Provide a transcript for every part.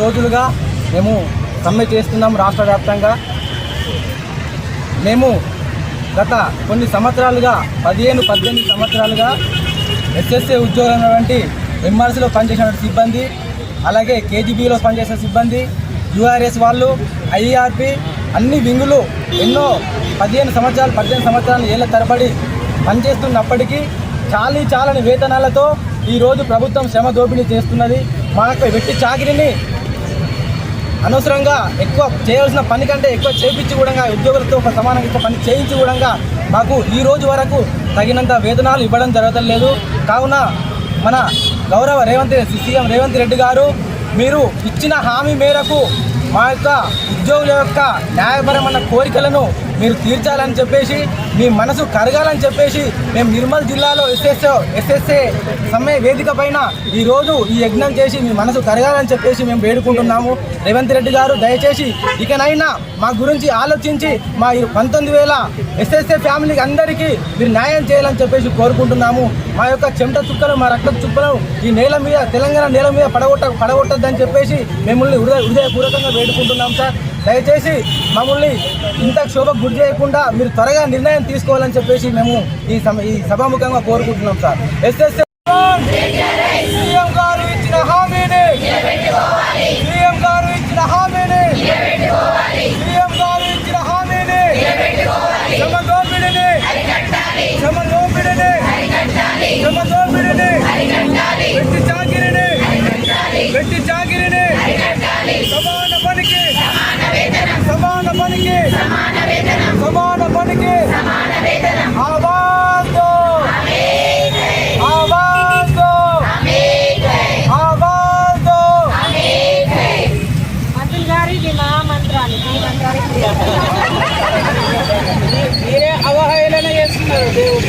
రోజులుగా మేము సమ్మె చేస్తున్నాం. రాష్ట్ర వ్యాప్తంగా మేము గత కొన్ని సంవత్సరాలుగా 15-18 సంవత్సరాలుగా ఎస్ఎస్ఏ ఉద్యోగం వంటి ఎంఆర్సీలో పనిచేసిన సిబ్బంది, అలాగే కేజీబీలో పనిచేసిన సిబ్బంది, యూఆర్ఎస్ వాళ్ళు, ఐఆర్పి అన్ని వింగులు ఎన్నో 18 సంవత్సరాలు ఏళ్ల తరబడి పనిచేస్తున్నప్పటికీ చాలని వేతనాలతో ఈరోజు ప్రభుత్వం శ్రమ దోపిడీ చేస్తున్నది. మాకు వెట్టి చాకిరిని అనవసరంగా ఎక్కువ చేయాల్సిన పని కంటే ఎక్కువ చేయించి కూడా ఉద్యోగులతో ఒక సమానంగా ఎక్కువ పని చేయించి కూడా మాకు ఈ రోజు వరకు తగినంత వేతనాలు ఇవ్వడం జరగలేదు. కావున మన గౌరవ సీఎం రేవంత్ రెడ్డి గారు మీరు ఇచ్చిన హామీ మేరకు మా యొక్క ఉద్యోగుల యొక్క న్యాయపరమైన కోరికలను మీరు తీర్చాలని చెప్పేసి, మీ మనసు కరగాలని చెప్పేసి మేము నిర్మల్ జిల్లాలో ఎస్ఎస్ఏ సమ్మె వేదిక పైన ఈరోజు ఈ యజ్ఞం చేసి మీ మనసు కరగాలని చెప్పేసి మేము వేడుకుంటున్నాము. రేవంత్ రెడ్డి గారు దయచేసి ఇకనైనా మా గురించి ఆలోచించి మా 19,000 ఎస్ఎస్ఏ ఫ్యామిలీకి అందరికీ మీరు న్యాయం చేయాలని చెప్పేసి కోరుకుంటున్నాము. మా యొక్క చెమట చుక్కలు, మా రక్త చుక్కలు ఈ నేల మీద, తెలంగాణ నేల మీద పడగొట్టద్దని చెప్పేసి మిమ్మల్ని హృదయపూర్వకంగా వేడుకుంటున్నాం సార్. దయచేసి మమ్మల్ని ఇంత క్షోభకు గురి చేయకుండా మీరు త్వరగా నిర్ణయం తీసుకోవాలని చెప్పేసి మేము ఈ సభాముఖంగా కోరుకుంటున్నాం సార్. ఎస్ఎస్ఏ సీఎం గారు ఇచ్చిన హామీని, సీఎం గారు ఇచ్చిన హామీని, సీఎం గారు ఇచ్చిన హామీని, శ్రమ దోపిడీని, శ్రమ దోపిడీని, శ్రమ దోపిడీని, వెట్టి చాకిరిని, వెట్టి చాకిరిని, సమాన పనికి సమాన పనికి సమాన పనికి ఆవాజ్ దో, ఆవాజ్ దో, ఆవాజ్ దో. మంత్రులు గారు ఇది మా మంత్రాలు, ఈ మంత్రానికి మీరే అవహేళన చేస్తున్నారు దేవుడు.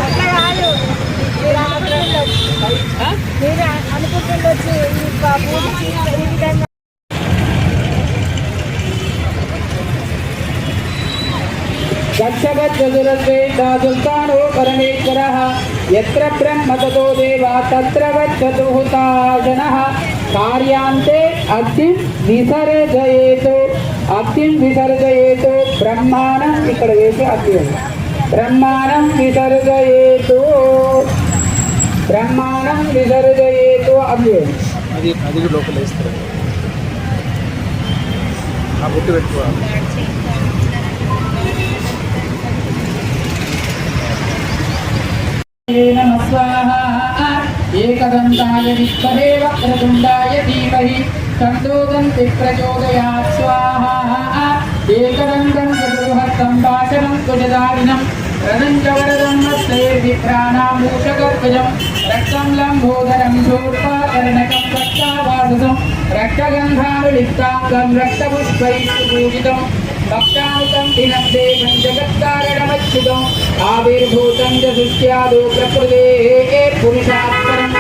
అట్లా కాదు, మీరు అనుకుంటుండొచ్చు పూజ ఈ విధంగా. गच्छगच्छुरद्वैतादुल्तानो परमेश्वरः यत्र ब्रह्म ततो देवा तत्र गच्छतु हुताशनः कार्यान्ते अग्निं विसर्जयेतु ब्रह्माणं ఇక్కడ వేసి అగ్ని బ్రహ్మాణం విసర్జయేతు అగ్ని అది లోపల ఇస్తారు. ఆ బుట్టు పెట్టుకోవాలి. नमः स्वाहा एकदन्ताय विद्महे वक्रतुण्डाय धीमहि तन्नो दन्ति प्रचोदयात् स्वाहा एकदन्तं चतुर्हस्तं भाषणं कुजदारिणं रदं च वरदं हस्ते विभ्राणामूषगर्भजं रक्तं लम्बोदरं शूर्पाकर्णकं रक्तावाससं रक्तगन्धानुलिप्ताङ्गं रक्तपुष्पैः पूजितं भक्तानुतं दिनब्दे जगत्कारणमच्युतम् आविर्भूतं च सुस्यादो प्रकृतेः पुरुषात्परम्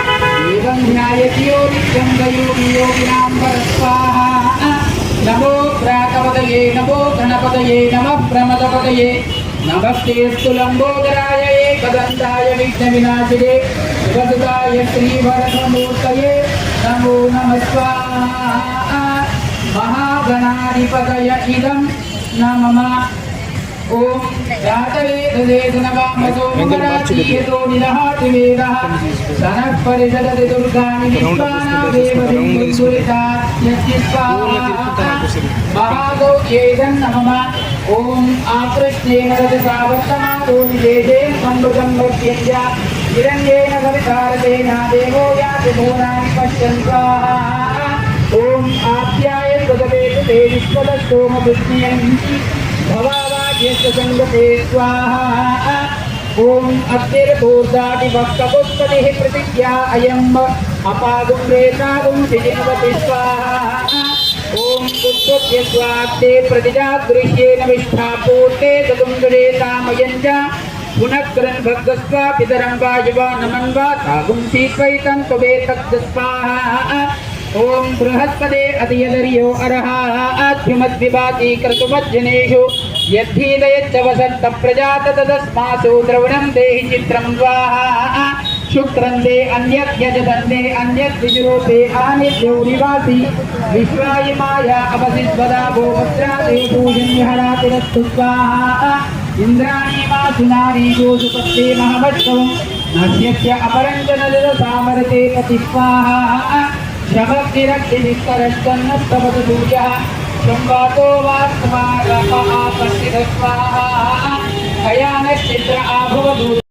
एवं ध्यायति यो नित्यं योगिनां परस्वाहा नमो प्रातपदये नमो गणपतये नमः प्रमदपतये नमस्तेऽस्तु लम्बोदराय एकदन्ताय विघ्नविनाशिने शिवसुताय श्रीवरदमूर्तये नमो नमः स्वाहा महागणाधिपतय इदं नमः ओम जातवेदवेदनवामसो ममराचीयतो निदहातिवेदः सनः परिषदति दुर्गाणि विश्वानादेवरिन्दुरितात्यस्वाहा महागौ येदं नमः ओम आकृष्णेन रजसावर्तमादो विदेशेन सम्भृतं भक्त्यञ्च हिरण्येन कवितारतेन देवो याति भुवनानि पश्यन् स्वाहा ओम आप्याय कृतवेतु ते विश्वदस्तोमपुष्ण्यन्ति भवावाज्यसङ्गते स्वाहा ओम अग्निर्भूर्दाटि वक्तपुष्पतिः प्रतिज्ञा अयम् अपागुं रेतागुं सिजिन्वति स्वाहा ओम उत्पत्य स्वाक्ते प्रतिजागृह्येन विष्ठापूर्ते तदुन्दरेतामयञ्च पुनः क्रन् भग्गस्वा पितरं वा युवा नमन् वा तागुं सीत्वैतं त्ववेतत् स्वाहा ओम बृहस्पते अतियदर्यो अर्हाद्युमद्विभाति क्रतुमज्जनेषु यद्धीदयच्च वसन्त प्रजात तदस्मासु द्रवणं देहि चित्रं स्वाहा शुक्रंदे अन्यत् यजदन्ते अन्यत् विजुरोते आनिद्योनिवासी विश्वायमाया अवसिद्वदा गोपत्राते पूजन्यहरातिरस्तु स्वाहा इंद्राणी वासुनारी गोसुपत्ते महवत्सवम् नस्यस्य अपरञ्जनलसामरते पति स्वाहा शमग्निरग्निस्तरश्चन्नस्तवतु सूर्यः संवातो वास्त्वा रपः स्वाहा हयानश्चित्र आभवदूत